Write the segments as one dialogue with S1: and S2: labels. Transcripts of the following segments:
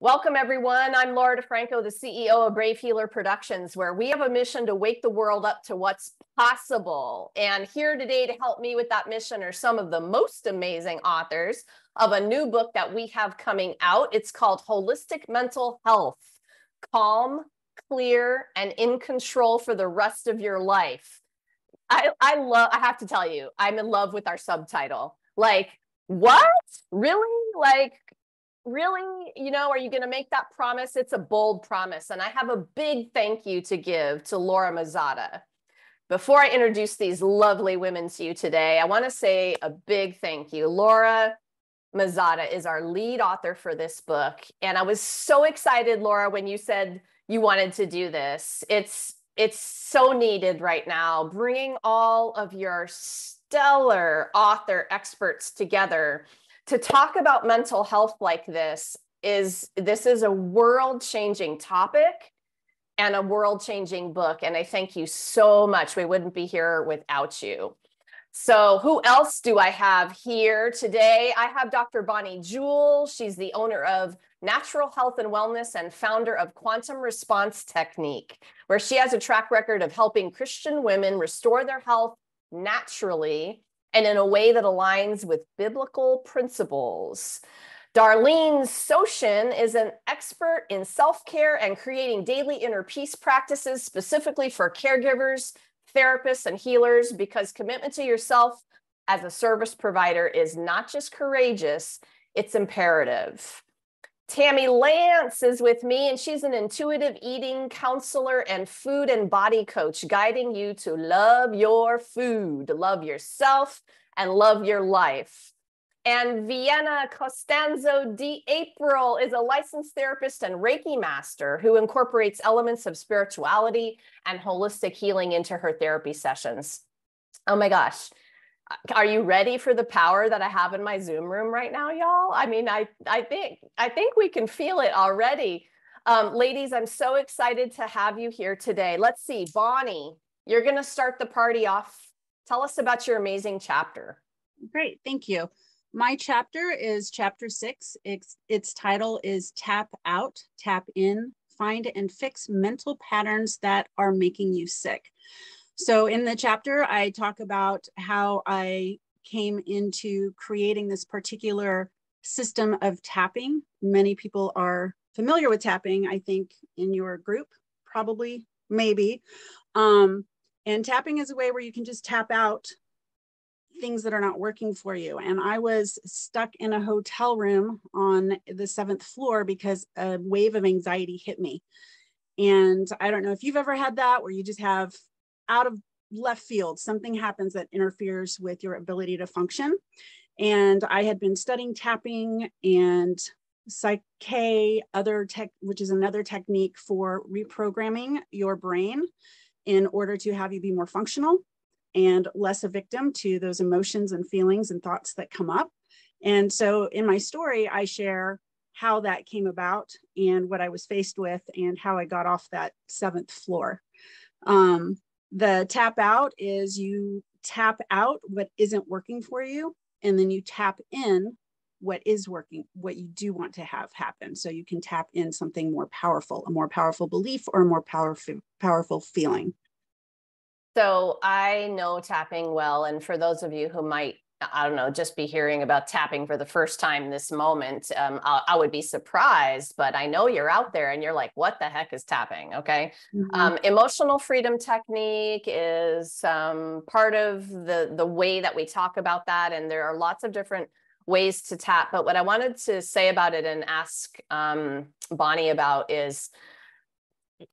S1: Welcome, everyone. I'm Laura DeFranco, the CEO of Brave Healer Productions, where we have a mission to wake the world up to what's possible. And here today to help me with that mission are some of the most amazing authors of a new book that we have coming out. It's called Holistic Mental Health: Calm, Clear, and in Control for the Rest of Your Life. I have to tell you, I'm in love with our subtitle. Like, what? Really? Really, are you going to make that promise? It's a bold promise. And I have a big thank you to give to Laura Mazzata. Before I introduce these lovely women to you today, I want to say a big thank you. Laura Mazzata is our lead author for this book. And I was so excited, Laura, when you said you wanted to do this. It's so needed right now, bringing all of your stellar author experts together to talk about mental health like this is a world-changing topic and a world-changing book. And I thank you so much. We wouldn't be here without you. So who else do I have here today? I have Dr. Bonnie Jewell. She's the owner of Natural Health and Wellness and founder of Quantum Response Technique, where she has a track record of helping Christian women restore their health naturally and in a way that aligns with biblical principles. Darlene Soshin is an expert in self-care and creating daily inner peace practices specifically for caregivers, therapists, and healers, because commitment to yourself as a service provider is not just courageous, it's imperative. Tammy Lance is with me, and she's an intuitive eating counselor and food and body coach, guiding you to love your food, love yourself, and love your life. And Vienna Costanzo April is a licensed therapist and Reiki master who incorporates elements of spirituality and holistic healing into her therapy sessions. Oh my gosh. Are you ready for the power that I have in my Zoom room right now, y'all? I mean, I think we can feel it already. Ladies, I'm so excited to have you here today. Let's see, Bonnie, you're going to start the party off. Tell us about your amazing chapter.
S2: Great, thank you. My chapter is chapter 6. Its title is Tap Out, Tap In, Find and Fix Mental Patterns That Are Making You Sick. So in the chapter, I talk about how I came into creating this particular system of tapping. Many people are familiar with tapping, I think, in your group, probably, maybe. And tapping is a way where you can just tap out things that are not working for you. And I was stuck in a hotel room on the 7th floor because a wave of anxiety hit me. And I don't know if you've ever had that, where you just have out of left field, something happens that interferes with your ability to function. And I had been studying tapping and Psyche, which is another technique for reprogramming your brain in order to have you be more functional and less a victim to those emotions and feelings and thoughts that come up. And so in my story, I share how that came about and what I was faced with and how I got off that 7th floor. The tap out is you tap out what isn't working for you, and then you tap in what is working, what you do want to have happen. So you can tap in something more powerful, a more powerful belief or a more powerful feeling.
S1: So I know tapping well. And for those of you who might, I don't know, just be hearing about tapping for the first time this moment, I would be surprised, but I know you're out there and you're like, what the heck is tapping? Okay. Mm-hmm. Emotional freedom technique is part of the way that we talk about that. And there are lots of different ways to tap. But what I wanted to say about it and ask Bonnie about is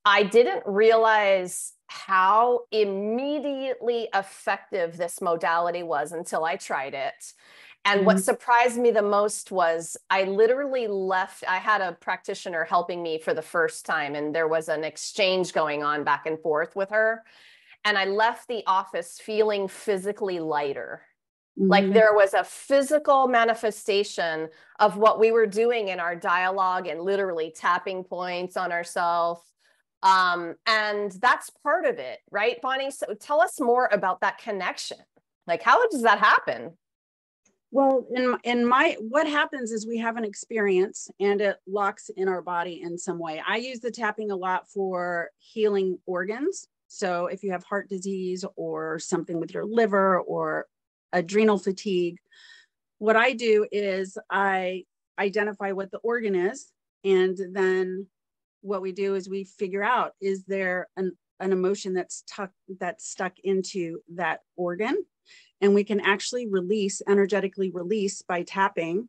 S1: I didn't realize how immediately effective this modality was until I tried it. And what surprised me the most was I literally left. I had a practitioner helping me for the first time, and there was an exchange going on back and forth with her. And I left the office feeling physically lighter. Like there was a physical manifestation of what we were doing in our dialogue and literally tapping points on ourselves. And that's part of it, right, Bonnie? So tell us more about that connection. Like, how does that happen?
S2: Well, in my, what happens is we have an experience and it locks in our body in some way. I use the tapping a lot for healing organs. So if you have heart disease or something with your liver or adrenal fatigue, what I do is I identify what the organ is. And then what we do is we figure out, is there an emotion that's stuck into that organ? And we can actually energetically release by tapping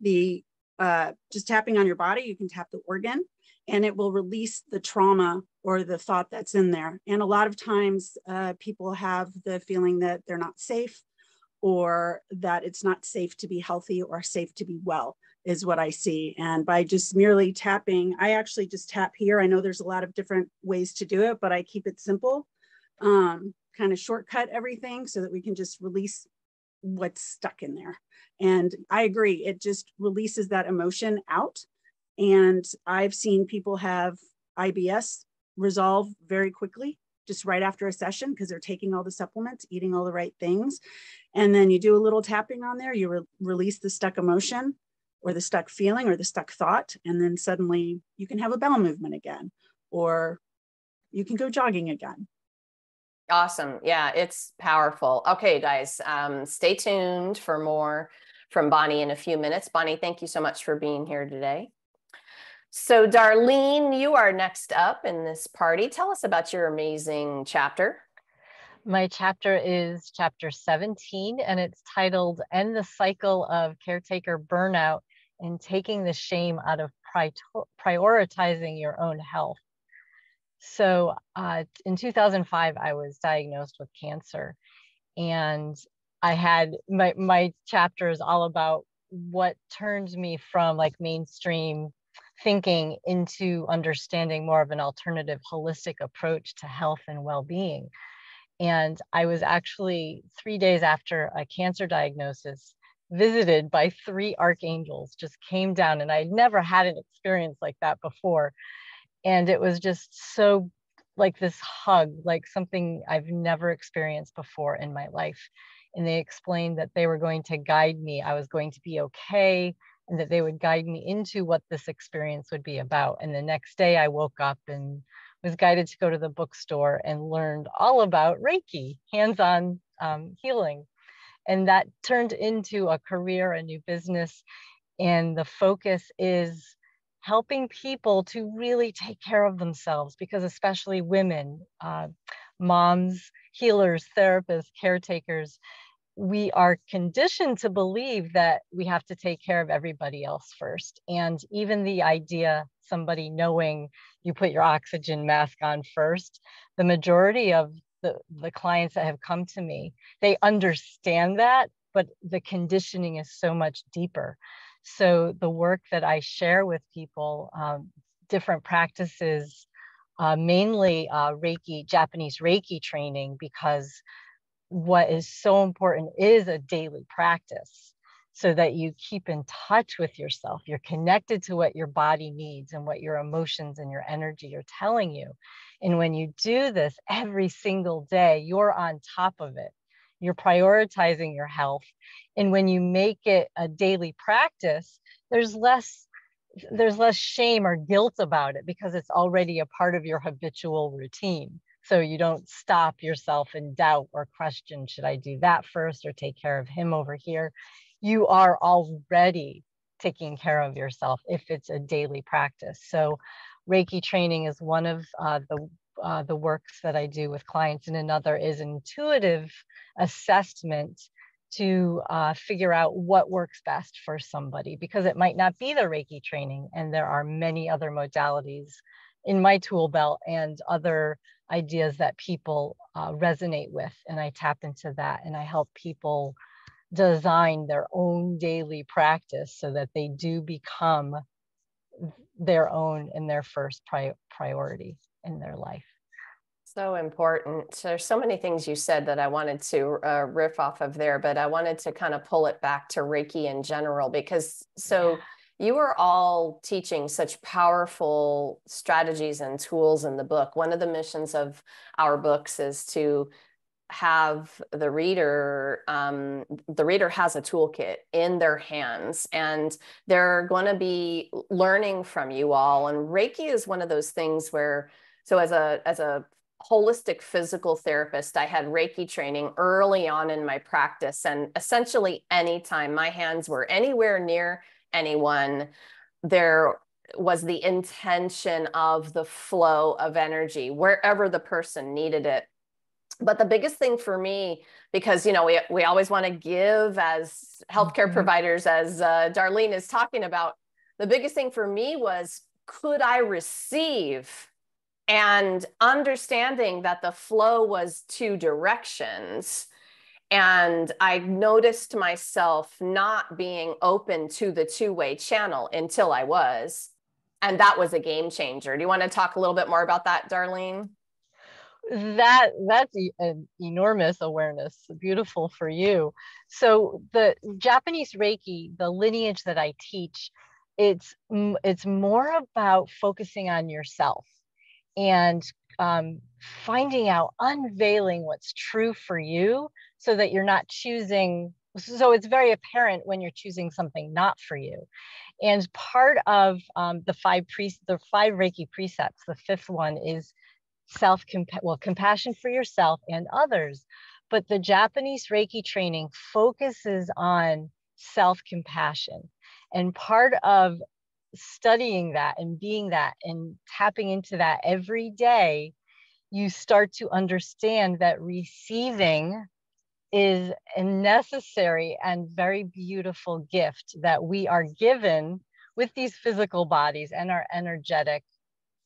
S2: just tapping on your body. You can tap the organ and it will release the trauma or the thought that's in there. And a lot of times people have the feeling that they're not safe, or that it's not safe to be healthy or safe to be well, is what I see. And by just merely tapping, I actually just tap here. I know there's a lot of different ways to do it, but I keep it simple, kind of shortcut everything so that we can just release what's stuck in there. And I agree, it just releases that emotion out. And I've seen people have IBS resolve very quickly, just right after a session, because they're taking all the supplements, eating all the right things. And then you do a little tapping on there, you release the stuck emotion or the stuck feeling or the stuck thought. And then suddenly you can have a bowel movement again, or you can go jogging again.
S1: Awesome. Yeah, it's powerful. Okay, guys, stay tuned for more from Bonnie in a few minutes. Bonnie, thank you so much for being here today. So Darlene, you are next up in this party. Tell us about your amazing chapter.
S3: My chapter is chapter 17, and it's titled End the Cycle of Caretaker Burnout and Taking the Shame Out of Prioritizing Your Own Health. So in 2005, I was diagnosed with cancer, and I had my chapter is all about what turned me from like mainstream thinking into understanding more of an alternative, holistic approach to health and well-being. And I was actually 3 days after a cancer diagnosis visited by 3 archangels, just came down, and I'd never had an experience like that before. And it was just so like this hug, like something I've never experienced before in my life. And they explained that they were going to guide me. I was going to be okay, and that they would guide me into what this experience would be about. And the next day I woke up and was guided to go to the bookstore and learned all about Reiki, hands-on healing. And that turned into a career, a new business. And the focus is helping people to really take care of themselves, because especially women, moms, healers, therapists, caretakers, we are conditioned to believe that we have to take care of everybody else first. And even the idea, somebody knowing you put your oxygen mask on first, the majority of the clients that have come to me, they understand that, but the conditioning is so much deeper. So the work that I share with people, different practices, mainly Reiki, Japanese Reiki training, because what is so important is a daily practice so that you keep in touch with yourself. You're connected to what your body needs and what your emotions and your energy are telling you. And when you do this every single day, you're on top of it. You're prioritizing your health. And when you make it a daily practice, there's less shame or guilt about it, because it's already a part of your habitual routine. So you don't stop yourself in doubt or question, should I do that first or take care of him over here? You are already taking care of yourself if it's a daily practice. So Reiki training is one of the works that I do with clients, and another is intuitive assessment to figure out what works best for somebody, because it might not be the Reiki training, and there are many other modalities in my tool belt and other ideas that people resonate with. And I tap into that, and I help people design their own daily practice so that they do become their own and their first priority in their life.
S1: So important. There's so many things you said that I wanted to riff off of there, but I wanted to kind of pull it back to Reiki in general, because you are all teaching such powerful strategies and tools in the book. One of the missions of our books is to have the reader has a toolkit in their hands, and they're going to be learning from you all. And Reiki is one of those things where, so as a holistic physical therapist, I had Reiki training early on in my practice, and essentially anytime my hands were anywhere near anyone, there was the intention of the flow of energy wherever the person needed it. But the biggest thing for me, because, you know, we always want to give as healthcare providers, as Darlene is talking about, the biggest thing for me was, could I receive? And understanding that the flow was two directions. And I noticed myself not being open to the two-way channel until I was. And that was a game changer. Do you want to talk a little bit more about that, Darlene?
S3: That's an enormous awareness. Beautiful for you. So the Japanese Reiki, the lineage that I teach, it's more about focusing on yourself and finding out, unveiling what's true for you, so that you're not choosing. So it's very apparent when you're choosing something not for you. And part of the five Reiki precepts, the fifth one is compassion for yourself and others. But the Japanese Reiki training focuses on self-compassion. And part of studying that and being that and tapping into that every day, you start to understand that receiving is a necessary and very beautiful gift that we are given with these physical bodies and our energetic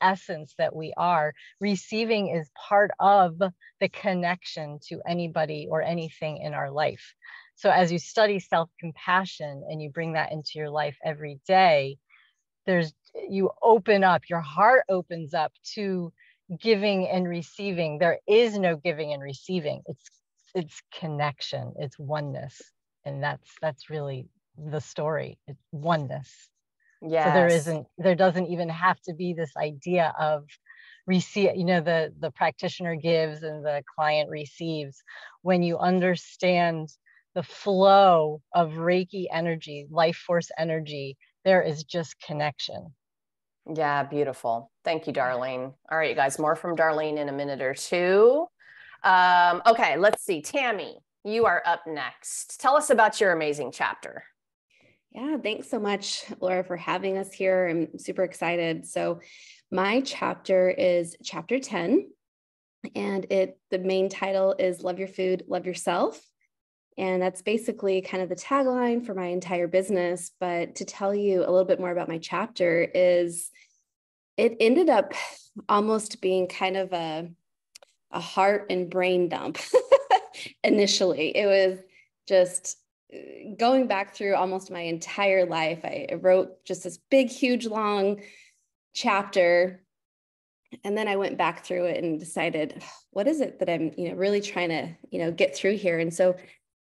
S3: essence that we are. Receiving is part of the connection to anybody or anything in our life. So as you study self-compassion and you bring that into your life every day, you open up, your heart opens up to giving and receiving. There is no giving and receiving. It's connection, it's oneness. And that's really the story. It's oneness.
S1: Yes.
S3: So there doesn't even have to be this idea of receive, you know, the practitioner gives and the client receives. When you understand the flow of Reiki energy, life force energy, there is just connection.
S1: Yeah, beautiful. Thank you, Darlene. All right, you guys, more from Darlene in a minute or two. Okay, let's see. Tammy, you are up next. Tell us about your amazing chapter.
S4: Yeah, thanks so much, Laura, for having us here. I'm super excited. So my chapter is chapter 10, and the main title is Love Your Food, Love Yourself. And that's basically kind of the tagline for my entire business. But to tell you a little bit more about my chapter is it ended up almost being kind of a heart and brain dump. Initially, it was just going back through almost my entire life. I wrote just this big, huge, long chapter. And then I went back through it and decided, what is it that I'm, really trying to, get through here? And so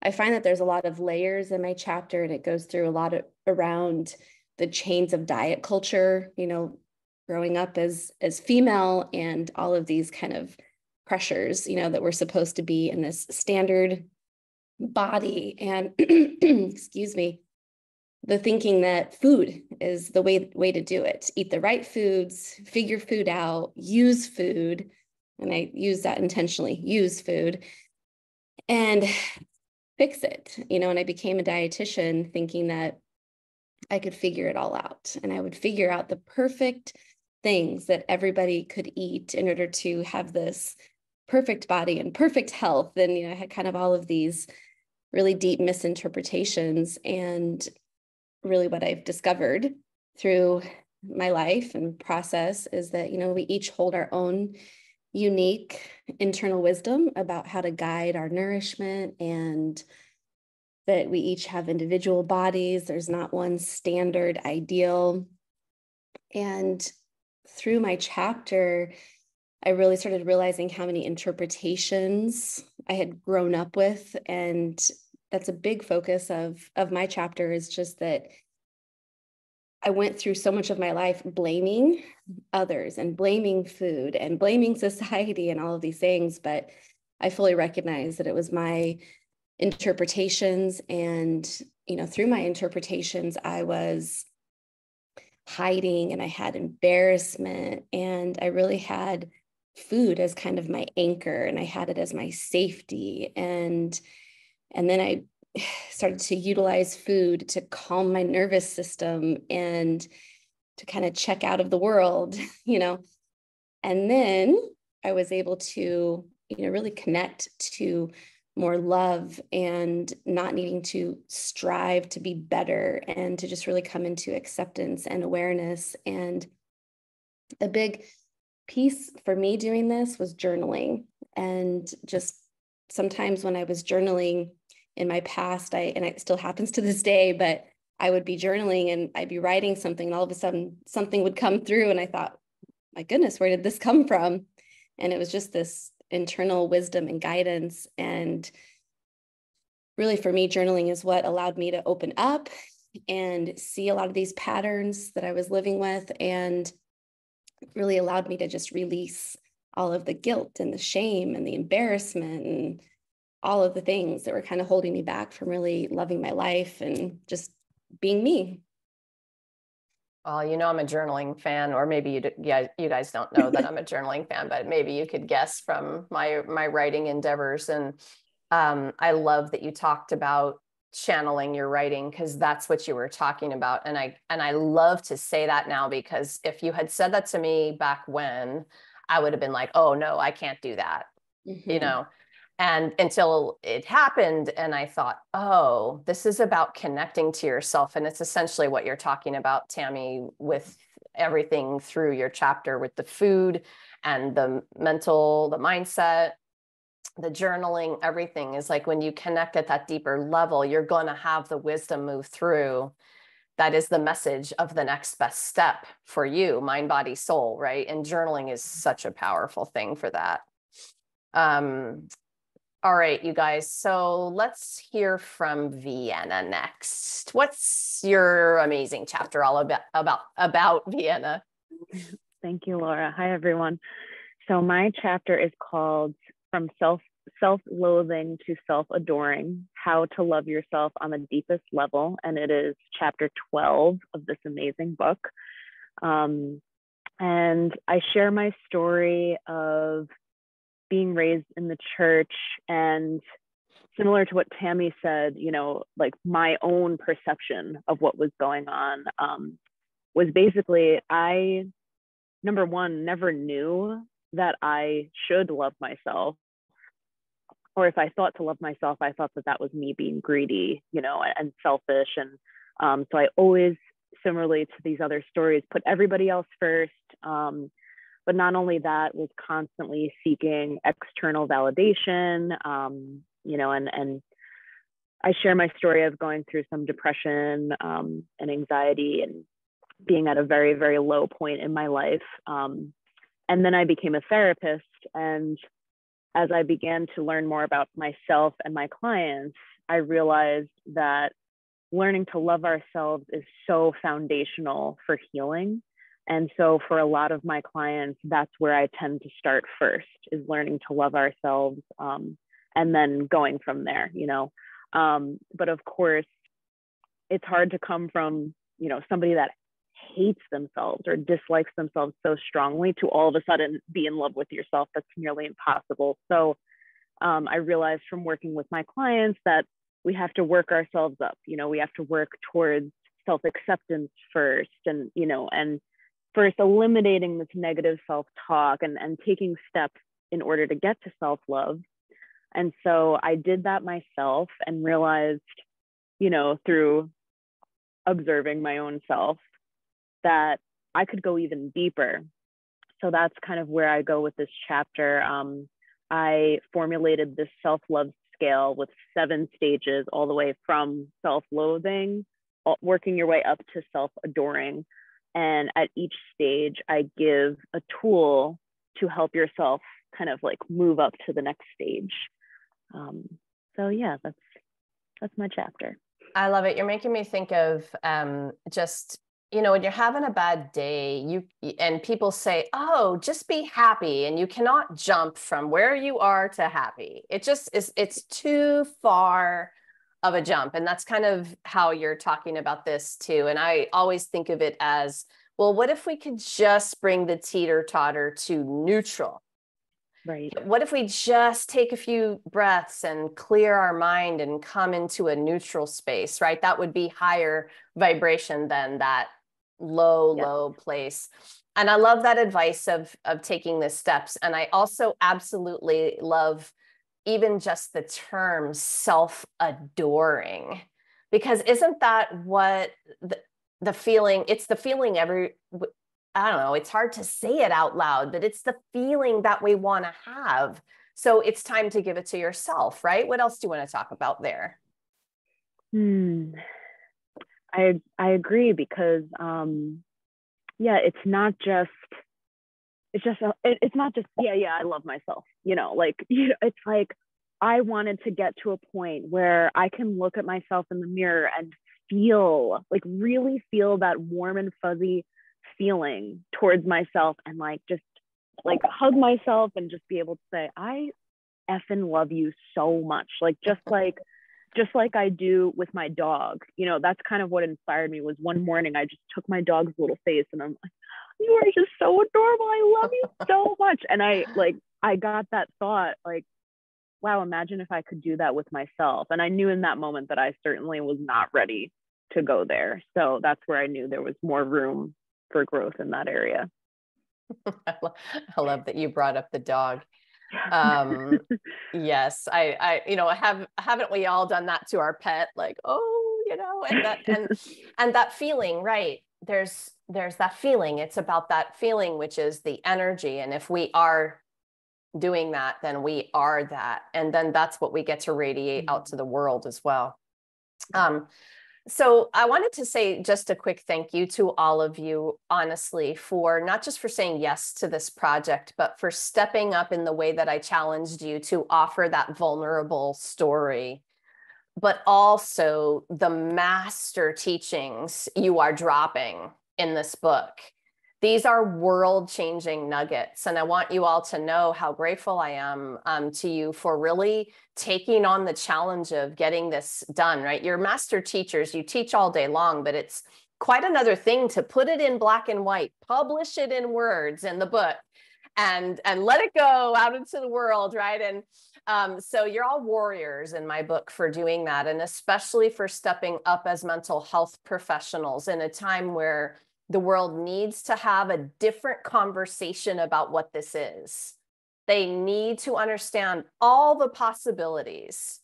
S4: I find that there's a lot of layers in my chapter, and it goes through a lot around the chains of diet culture, growing up as female, and all of these kind of pressures, that we're supposed to be in this standard body, and excuse me, the thinking that food is the way to do it. Eat the right foods, figure food out, use food. And I use that intentionally, use food, and fix it, and I became a dietitian thinking that I could figure it all out, and I would figure out the perfect things that everybody could eat in order to have this perfect body and perfect health. And, I had kind of all of these really deep misinterpretations. And really what I've discovered through my life and process is that, we each hold our own unique internal wisdom about how to guide our nourishment, and that we each have individual bodies. There's not one standard ideal. And through my chapter, I really started realizing how many interpretations I had grown up with. And that's a big focus of my chapter, is just that I went through so much of my life blaming others and blaming food and blaming society and all of these things. But I fully recognized that it was my interpretations. And, through my interpretations, I was hiding and I had embarrassment, and I really had food as kind of my anchor, and I had it as my safety. And then I started to utilize food to calm my nervous system and to kind of check out of the world, and then I was able to, really connect to more love and not needing to strive to be better, and to just really come into acceptance and awareness. And a big piece for me doing this was journaling. And just sometimes when I was journaling in my past, and it still happens to this day, but I would be journaling and I'd be writing something, and all of a sudden something would come through, and I thought, my goodness, where did this come from? And it was just this internal wisdom and guidance. And really, for me, journaling is what allowed me to open up and see a lot of these patterns that I was living with, and really allowed me to just release all of the guilt and the shame and the embarrassment and all of the things that were kind of holding me back from really loving my life and just being me.
S1: Well, I'm a journaling fan, or maybe you guys don't know that I'm a journaling fan, but maybe you could guess from my writing endeavors. And I love that you talked about channeling your writing, because that's what you were talking about. And I love to say that now, because if you had said that to me back when, I would have been like, oh no, I can't do that, and until it happened, and I thought, oh, this is about connecting to yourself. And it's essentially what you're talking about, Tammy, with everything through your chapter, with the food and the mental, the mindset, the journaling. Everything is like, when you connect at that deeper level, you're going to have the wisdom move through. That is the message of the next best step for you, mind, body, soul, right? And journaling is such a powerful thing for that. All right, you guys. So let's hear from Vienna next. What's your amazing chapter all about Vienna?
S5: Thank you, Laura. Hi, everyone. So my chapter is called From Self-Loathing to Self-Adoring, How to Love Yourself on the Deepest Level. And it is chapter 12 of this amazing book. And I share my story of being raised in the church, and similar to what Tammy said, like my own perception of what was going on was basically, I, number one, never knew that I should love myself. Or if I thought to love myself, I thought that that was me being greedy, and selfish. And so I always, similarly to these other stories, put everybody else first. But not only that, was constantly seeking external validation, and I share my story of going through some depression and anxiety, and being at a very, very low point in my life. And then I became a therapist. And as I began to learn more about myself and my clients, I realized that learning to love ourselves is so foundational for healing. And so for a lot of my clients, that's where I tend to start first, is learning to love ourselves, and then going from there, But of course, it's hard to come from, somebody that hates themselves or dislikes themselves so strongly to all of a sudden be in love with yourself. That's nearly impossible. So I realized from working with my clients that we have to work ourselves up. We have to work towards self-acceptance first, and, and first eliminating this negative self-talk and taking steps in order to get to self-love. And so I did that myself and realized, through observing my own self, that I could go even deeper. So that's kind of where I go with this chapter. I formulated this self-love scale with 7 stages, all the way from self-loathing, working your way up to self-adoring. And at each stage, I give a tool to help yourself kind of like move up to the next stage. So yeah, that's my chapter.
S1: I love it. You're making me think of just you know, when you're having a bad day, and people say, oh, just be happy. And you cannot jump from where you are to happy. It just is, it's too far of a jump. And that's kind of how you're talking about this too. And I always think of it as, well, what if we could just bring the teeter-totter to neutral?
S5: Right.
S1: What if we just take a few breaths and clear our mind and come into a neutral space, right? That would be higher vibration than that low place. And I love that advice of taking the steps. And I also absolutely love even just the term self-adoring, because isn't that what the feeling, it's the feeling I don't know, it's hard to say it out loud, but it's the feeling that we want to have. So it's time to give it to yourself, right? What else do you want to talk about there?
S5: I agree, because it's not just I love myself, it's like I wanted to get to a point where I can look at myself in the mirror and feel, like, really feel that warm and fuzzy feeling towards myself, and like just like hug myself and just be able to say, I effing love you so much, just like I do with my dog. That's kind of what inspired me. Was one morning I just took my dog's little face and I'm like, you are just so adorable, I love you so much. And I got that thought, like, wow, imagine if I could do that with myself. And I knew in that moment that I certainly was not ready to go there. So that's where I knew there was more room for growth in that area.
S1: I love that you brought up the dog. Yes, haven't we all done that to our pet? Like, oh, and that feeling, right? There's that feeling. It's about that feeling, which is the energy. And if we are doing that, then we are that. And then that's what we get to radiate out to the world as well. So I wanted to say just a quick thank you to all of you, honestly, for not just for saying yes to this project, but for stepping up in the way that I challenged you to offer that vulnerable story, but also the master teachings you are dropping in this book. These are world-changing nuggets, and I want you all to know how grateful I am to you for really taking on the challenge of getting this done, right? You're master teachers, you teach all day long, but it's quite another thing to put it in black and white, publish it in words in the book, and let it go out into the world, right? And so you're all warriors in my book for doing that, and especially for stepping up as mental health professionals in a time where the world needs to have a different conversation about what this is. They need to understand all the possibilities.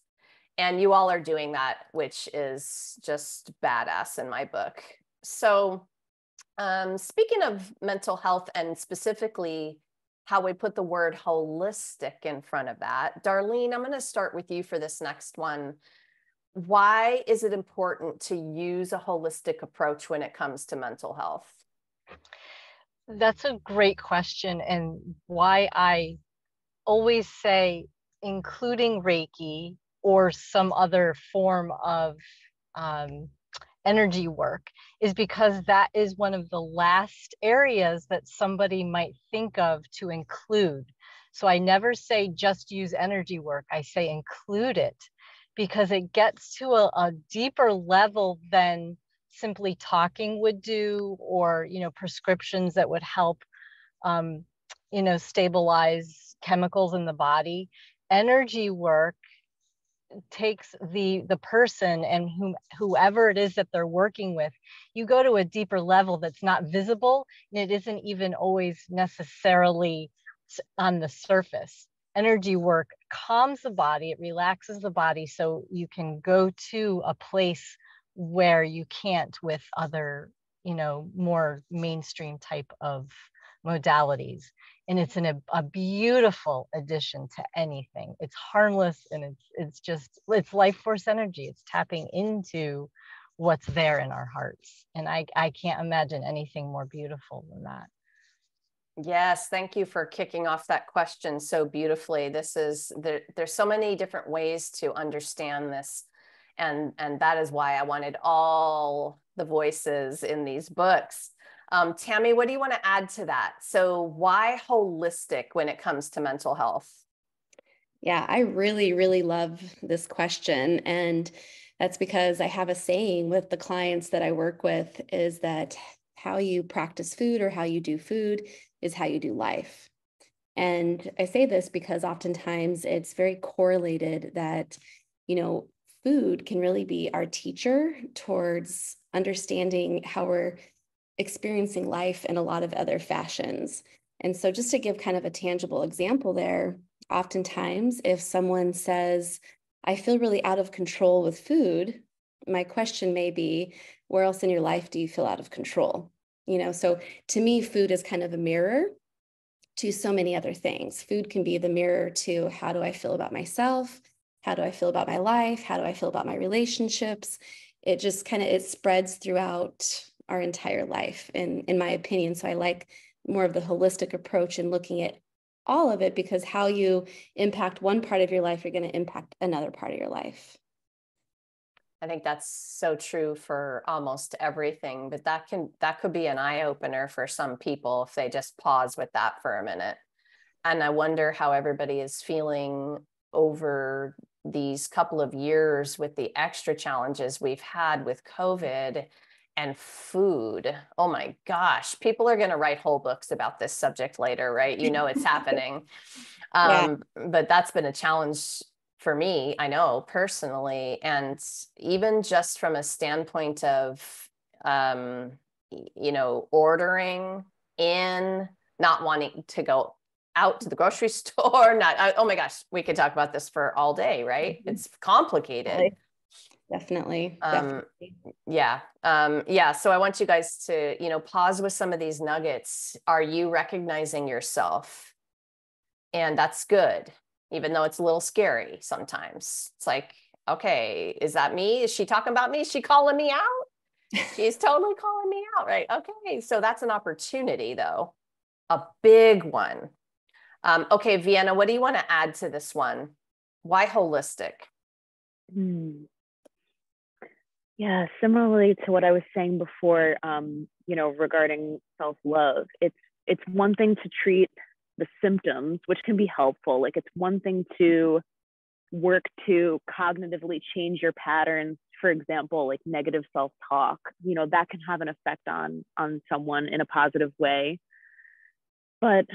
S1: And you all are doing that, which is just badass in my book. So speaking of mental health, and specifically how we put the word holistic in front of that, Darlene, I'm going to start with you for this next one. Why is it important to use a holistic approach when it comes to mental health?
S3: That's a great question, and why I always say including Reiki or some other form of energy work is because that is one of the last areas that somebody might think of to include. So I never say just use energy work. I say include it, because it gets to a deeper level than simply talking would do, or prescriptions that would help stabilize chemicals in the body. Energy work takes the person and whoever it is that they're working with. You go to a deeper level that's not visible, and it isn't even always necessarily on the surface. Energy work calms the body, it relaxes the body, so you can go to a place where you can't with other, more mainstream type of modalities. And it's a beautiful addition to anything. It's harmless, and it's life force energy. It's tapping into what's there in our hearts. And I can't imagine anything more beautiful than that.
S1: Yes, thank you for kicking off that question so beautifully. There's so many different ways to understand this. And that is why I wanted all the voices in these books. Tammy, what do you want to add to that? So why holistic when it comes to mental health?
S4: Yeah, I really, really love this question. And that's because I have a saying with the clients that I work with is that how you practice food or how you do food is how you do life. And I say this because oftentimes it's very correlated that, food can really be our teacher towards understanding how we're experiencing life in a lot of other fashions. And so just to give kind of a tangible example there, oftentimes if someone says, I feel really out of control with food, my question may be, where else in your life do you feel out of control? So to me, food is kind of a mirror to so many other things. Food can be the mirror to how do I feel about myself? How do I feel about my life? How do I feel about my relationships? It just it spreads throughout our entire life, in my opinion. So I like more of the holistic approach and looking at all of it, because how you impact one part of your life, you're going to impact another part of your life.
S1: I think that's so true for almost everything, but that could be an eye opener for some people if they just pause with that for a minute. And I wonder how everybody is feeling over these couple of years with the extra challenges we've had with COVID and food. Oh my gosh, people are going to write whole books about this subject later, right? It's happening.
S4: Yeah.
S1: But that's been a challenge for me, I know personally, and even just from a standpoint of, ordering in, not wanting to go out to the grocery store, oh my gosh, we could talk about this for all day, right?
S4: Mm-hmm.
S1: It's complicated.
S4: Definitely.
S1: Yeah. So I want you guys to, pause with some of these nuggets. Are you recognizing yourself? And that's good, even though it's a little scary sometimes. It's like, okay, is that me? Is she talking about me? Is she calling me out? She's totally calling me out, right? Okay, so that's an opportunity though, a big one. Okay, Vienna, what do you want to add to this one? Why holistic?
S5: Yeah, similarly to what I was saying before, regarding self-love, it's one thing to treat the symptoms, which can be helpful. Like it's one thing to work to cognitively change your patterns. For example, like negative self-talk, that can have an effect on someone in a positive way. But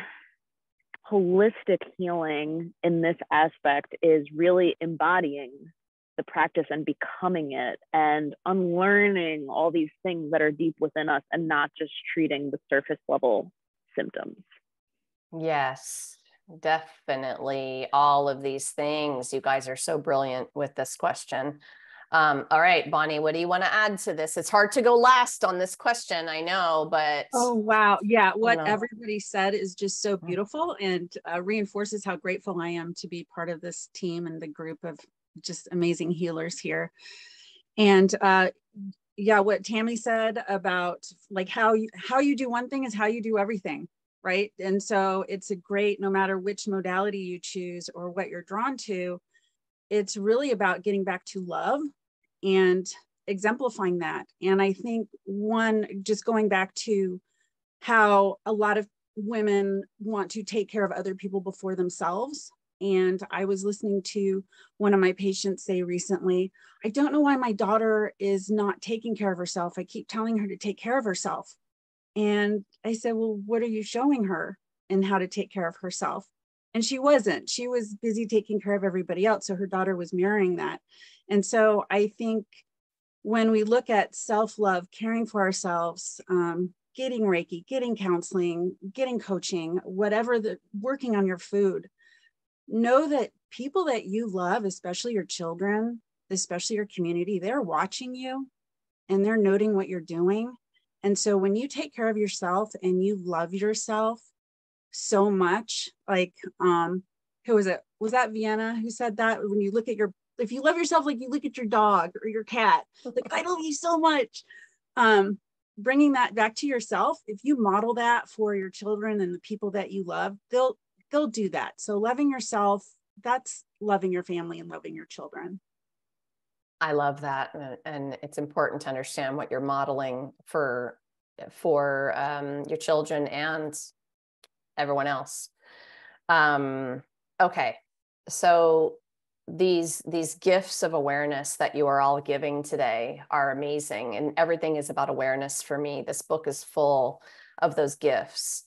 S5: holistic healing in this aspect is really embodying the practice and becoming it and unlearning all these things that are deep within us and not just treating the surface level symptoms.
S1: Yes, definitely. All of these things. You guys are so brilliant with this question. All right, Bonnie, what do you want to add to this? It's hard to go last on this question, I know, but.
S2: Oh, wow. Yeah. What everybody said is just so beautiful and reinforces how grateful I am to be part of this team and the group of just amazing healers here. And what Tammy said about like how you do one thing is how you do everything, right? And so it's a great, no matter which modality you choose or what you're drawn to, it's really about getting back to love and exemplifying that. And I think just going back to how a lot of women want to take care of other people before themselves. And I was listening to one of my patients say recently, I don't know why my daughter is not taking care of herself. I keep telling her to take care of herself. And I said, well, what are you showing her and how to take care of herself? And she wasn't. She was busy taking care of everybody else. So her daughter was mirroring that. And so I think when we look at self-love, caring for ourselves, getting Reiki, getting counseling, getting coaching, working on your food, know that people that you love, especially your children, especially your community, they're watching you and they're noting what you're doing. And so when you take care of yourself and you love yourself so much, like, who was it? Was that Vienna who said that? When you look at if you love yourself, like you look at your dog or your cat, like, I love you so much. Bringing that back to yourself, if you model that for your children and the people that you love, they'll do that. So loving yourself, that's loving your family and loving your children.
S1: I love that. And it's important to understand what you're modeling for your children and everyone else. Okay. So these gifts of awareness that you are all giving today are amazing. And everything is about awareness for me. This book is full of those gifts.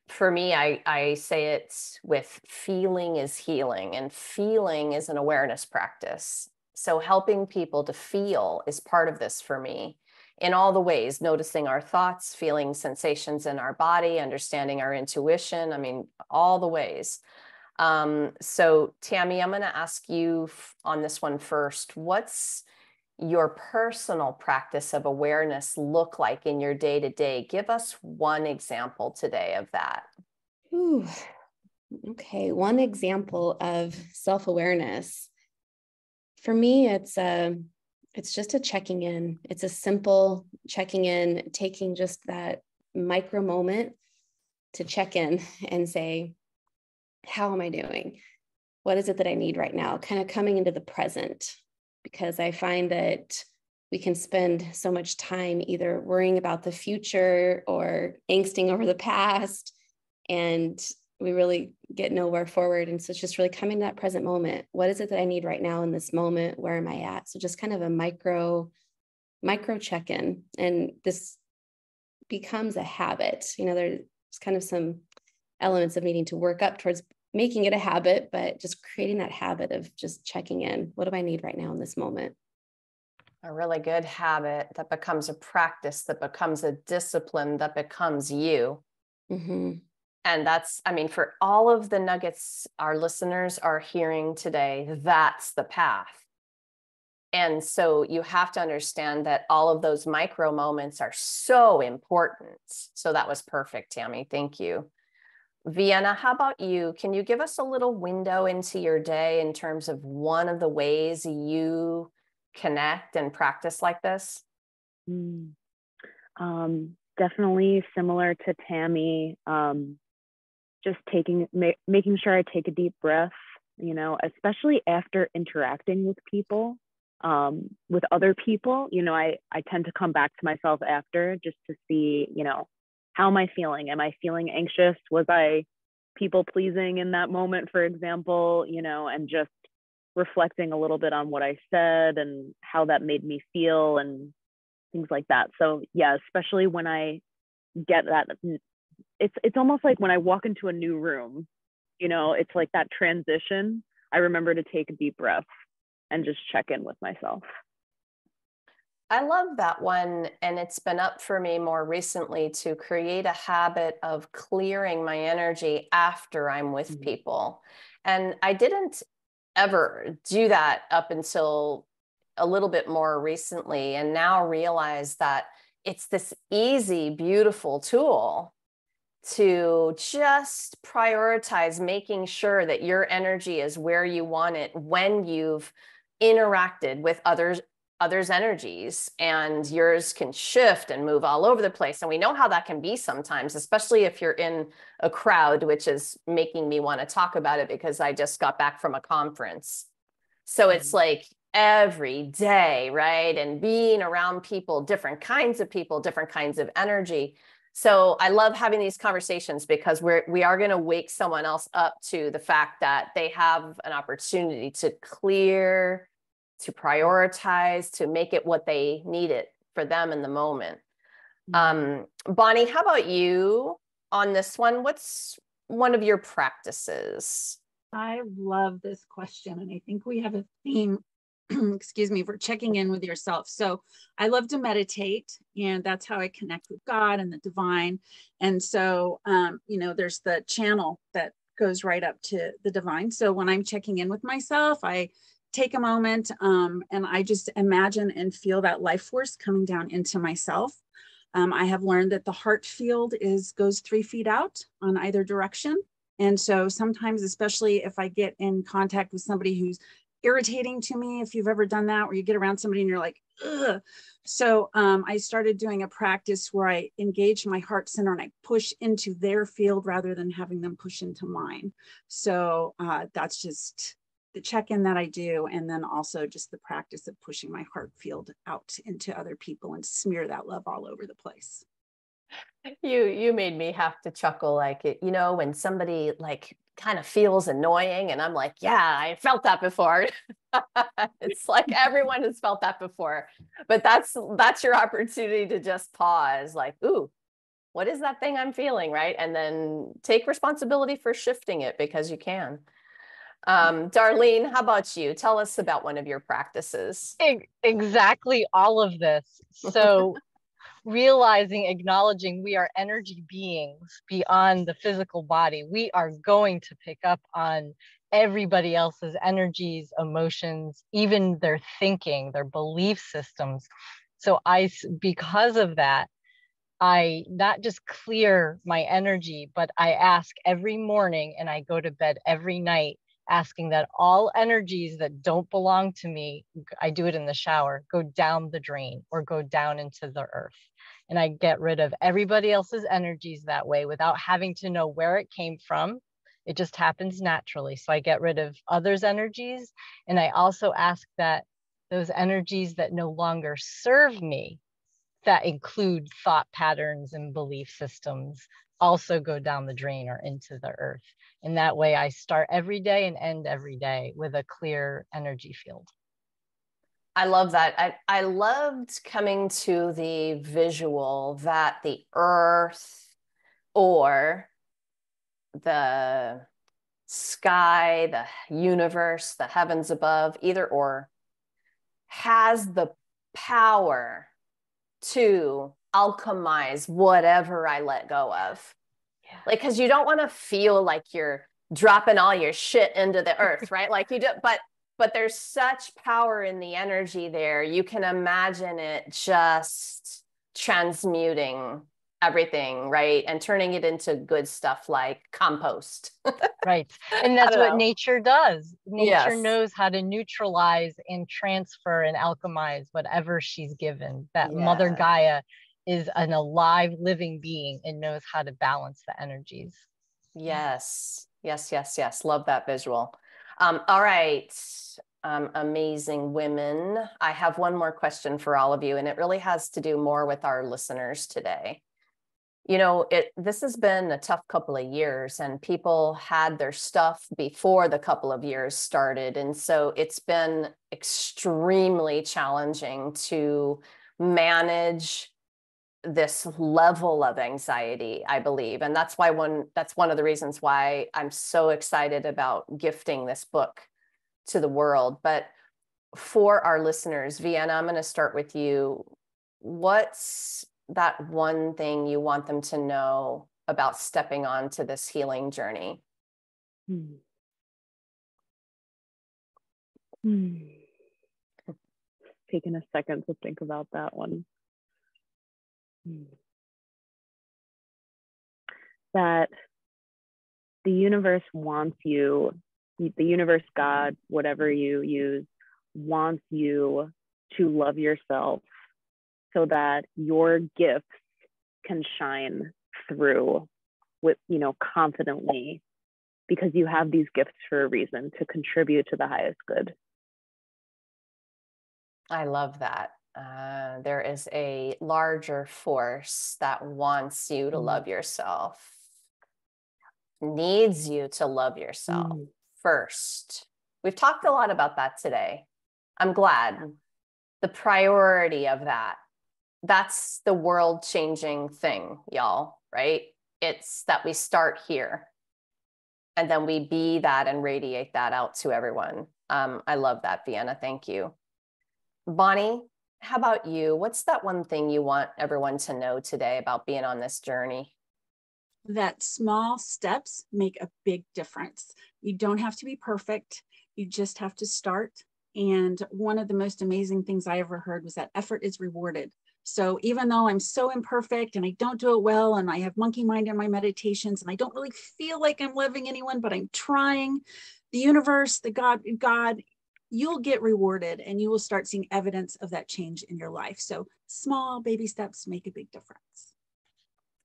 S1: For me, I say it with feeling is healing, and feeling is an awareness practice. So helping people to feel is part of this for me in all the ways, noticing our thoughts, feeling sensations in our body, understanding our intuition. I mean, all the ways. So Tammy, I'm going to ask you on this one first. What's your personal practice of awareness look like in your day-to-day? Give us one example today of that.
S4: Ooh, okay, one example of self-awareness. For me, it's just a checking in. It's a simple checking in, taking just that micro moment to check in and say, how am I doing? What is it that I need right now? Kind of coming into the present, because I find that we can spend so much time either worrying about the future or angsting over the past, and we really get nowhere forward. And so it's just really coming to that present moment. What is it that I need right now in this moment? Where am I at? So just kind of a micro check-in. And this becomes a habit. You know, there's kind of some elements of needing to work up towards making it a habit, but just creating that habit of just checking in. What do I need right now in this moment?
S1: A really good habit that becomes a practice, that becomes a discipline, that becomes you.
S4: Mm-hmm.
S1: And that's, I mean, for all of the nuggets our listeners are hearing today, that's the path. And so you have to understand that all of those micro moments are so important. So that was perfect, Tammy. Thank you. Vienna, how about you? Can you give us a little window into your day in terms of one of the ways you connect and practice like this?
S5: Definitely similar to Tammy. Just making sure I take a deep breath, you know, especially after interacting with people, with other people. You know, I tend to come back to myself after just to see, you know, how am I feeling? Am I feeling anxious? Was I people pleasing in that moment, for example, you know, and just reflecting a little bit on what I said and how that made me feel and things like that. So yeah, especially when I get that, it's almost like when I walk into a new room, you know, it's like that transition. I remember to take a deep breath and just check in with myself.
S1: I love that one. And it's been up for me more recently to create a habit of clearing my energy after I'm with people. And I didn't ever do that up until a little bit more recently, and now realize that it's this easy, beautiful tool to just prioritize making sure that your energy is where you want it when you've interacted with others energies, and yours can shift and move all over the place. And we know how that can be sometimes, especially if you're in a crowd, which is making me want to talk about it because I just got back from a conference. So it's like every day, right? And being around people, different kinds of people, different kinds of energy. So I love having these conversations because we are going to wake someone else up to the fact that they have an opportunity to clear, to prioritize, to make it what they need it for them in the moment. Bonnie, how about you on this one? What's one of your practices?
S2: I love this question. And I think we have a theme, excuse me, for checking in with yourself. So I love to meditate, and that's how I connect with God and the divine. And so, you know, there's the channel that goes right up to the divine. So when I'm checking in with myself, I take a moment and I just imagine and feel that life force coming down into myself. I have learned that the heart field goes 3 feet out on either direction. And so sometimes, especially if I get in contact with somebody who's irritating to me, if you've ever done that, where you get around somebody and you're like, ugh. So I started doing a practice where I engage my heart center and I push into their field rather than having them push into mine. So that's just check-in that I do, and then also just the practice of pushing my heart field out into other people and smear that love all over the place.
S1: You made me have to chuckle, like, it, when somebody like kind of feels annoying and I'm like, yeah, I felt that before. It's like everyone has felt that before, but that's your opportunity to just pause, like, ooh, what is that thing I'm feeling, right? And then take responsibility for shifting it, because you can. Darlene, how about you? Tell us about one of your practices.
S3: Exactly all of this. So realizing, acknowledging we are energy beings beyond the physical body. We are going to pick up on everybody else's energies, emotions, even their thinking, their belief systems. So because of that, I not just clear my energy, but I ask every morning, and I go to bed every night asking that all energies that don't belong to me, I do it in the shower, go down the drain or go down into the earth. And I get rid of everybody else's energies that way without having to know where it came from. It just happens naturally. So I get rid of others' energies. And I also ask that those energies that no longer serve me, that include thought patterns and belief systems, also go down the drain or into the earth. And that way I start every day and end every day with a clear energy field.
S1: I love that. I loved coming to the visual that the earth or the sky, the universe, the heavens above, either or, has the power to alchemize whatever I let go of. Yeah. Like, because you don't want to feel like you're dropping all your shit into the earth, right? Like you do, but there's such power in the energy there. You can imagine it just transmuting everything, right? And turning it into good stuff like compost.
S3: Right. And that's what nature does. Nature
S1: Yes.
S3: knows how to neutralize and transfer and alchemize whatever she's given. That Mother Gaia is an alive, living being and knows how to balance the energies.
S1: Yes. Yes, yes, yes. Love that visual. All right. Amazing women. I have one more question for all of you, and it really has to do more with our listeners today. This has been a tough couple of years, and people had their stuff before the couple of years started. And so it's been extremely challenging to manage this level of anxiety, I believe. And that's one of the reasons why I'm so excited about gifting this book to the world. But for our listeners, Vienna, I'm going to start with you. What's that one thing you want them to know about stepping onto this healing journey?
S5: Taking a second to think about that one. That the universe wants you, the universe, God, whatever you use, wants you to love yourself so that your gifts can shine through with, confidently, because you have these gifts for a reason, to contribute to the highest good.
S1: I love that. There is a larger force that wants you to love yourself, needs you to love yourself first. We've talked a lot about that today. I'm glad. The priority of that. That's the world-changing thing, y'all, right? It's that we start here and then we be that and radiate that out to everyone. I love that, Vienna. Thank you. Bonnie, how about you? What's that one thing you want everyone to know today about being on this journey?
S2: That small steps make a big difference. You don't have to be perfect. You just have to start. And one of the most amazing things I ever heard was that effort is rewarded. So even though I'm so imperfect and I don't do it well, and I have monkey mind in my meditations, and I don't really feel like I'm loving anyone, but I'm trying, the universe, the God, you'll get rewarded, and you will start seeing evidence of that change in your life. So small baby steps make a big difference.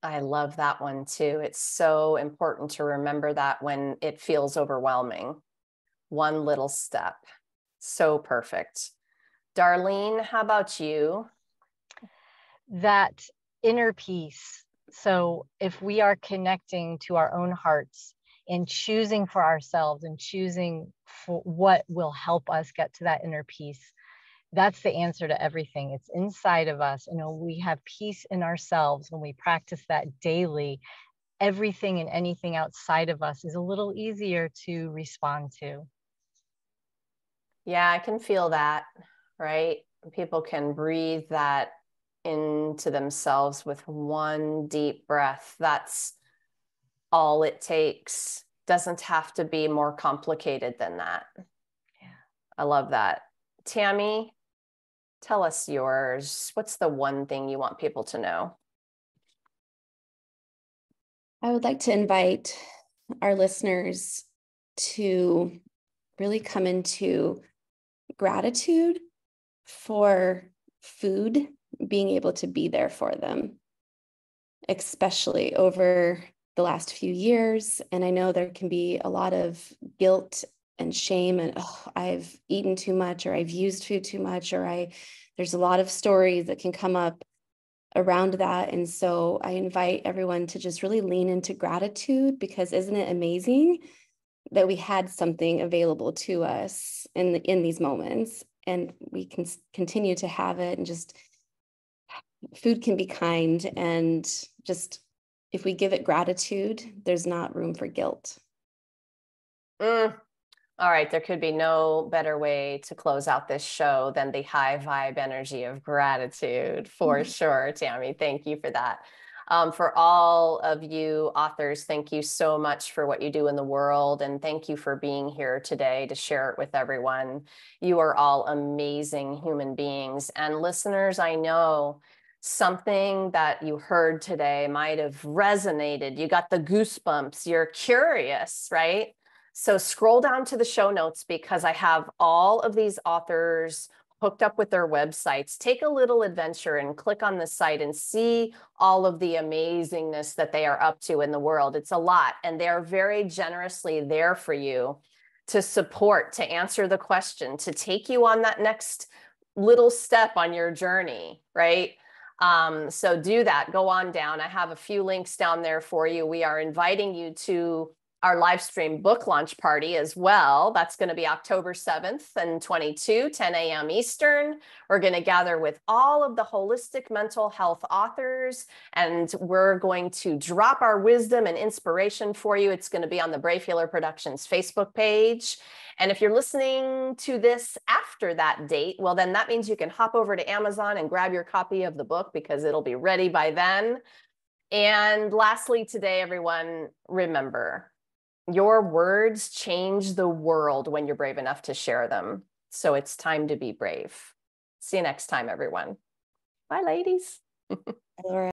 S1: I love that one too. It's so important to remember that when it feels overwhelming. One little step. So perfect. Darlene, how about you?
S3: That inner peace. So if we are connecting to our own hearts and choosing for ourselves and choosing for what will help us get to that inner peace, that's the answer to everything. It's inside of us. You know, we have peace in ourselves when we practice that daily. Everything and anything outside of us is a little easier to respond to.
S1: Yeah, I can feel that, right? People can breathe that into themselves with one deep breath. That's all it takes. Doesn't have to be more complicated than that.
S3: Yeah.
S1: I love that. Tammy, tell us yours. What's the one thing you want people to know?
S4: I would like to invite our listeners to really come into gratitude for food being able to be there for them, especially over the last few years. And I know there can be a lot of guilt and shame and, oh, I've eaten too much, or I've used food too much, or there's a lot of stories that can come up around that. And so I invite everyone to just really lean into gratitude, because isn't it amazing that we had something available to us in these moments, and we can continue to have it. And just food can be kind, and just if we give it gratitude, there's not room for guilt.
S1: All right, there could be no better way to close out this show than the high vibe energy of gratitude, for sure, Tammy. Thank you for that. For all of you authors, thank you so much for what you do in the world, and thank you for being here today to share it with everyone. You are all amazing human beings. And listeners, I know something that you heard today might have resonated. You got the goosebumps. You're curious, right? So scroll down to the show notes, because I have all of these authors hooked up with their websites. Take a little adventure and click on the site and see all of the amazingness that they are up to in the world. It's a lot, and they're very generously there for you to support, to answer the question, to take you on that next little step on your journey, right? So do that. Go on down. I have a few links down there for you. We are inviting you to our live stream book launch party as well. That's going to be October 7th and 22, 10 a.m. Eastern. We're going to gather with all of the holistic mental health authors, and we're going to drop our wisdom and inspiration for you. It's going to be on the Brave Healer Productions Facebook page. And if you're listening to this after that date, well, then that means you can hop over to Amazon and grab your copy of the book, because it'll be ready by then. And lastly today, everyone, remember, your words change the world when you're brave enough to share them. So it's time to be brave. See you next time, everyone. Bye, ladies.
S4: Laura.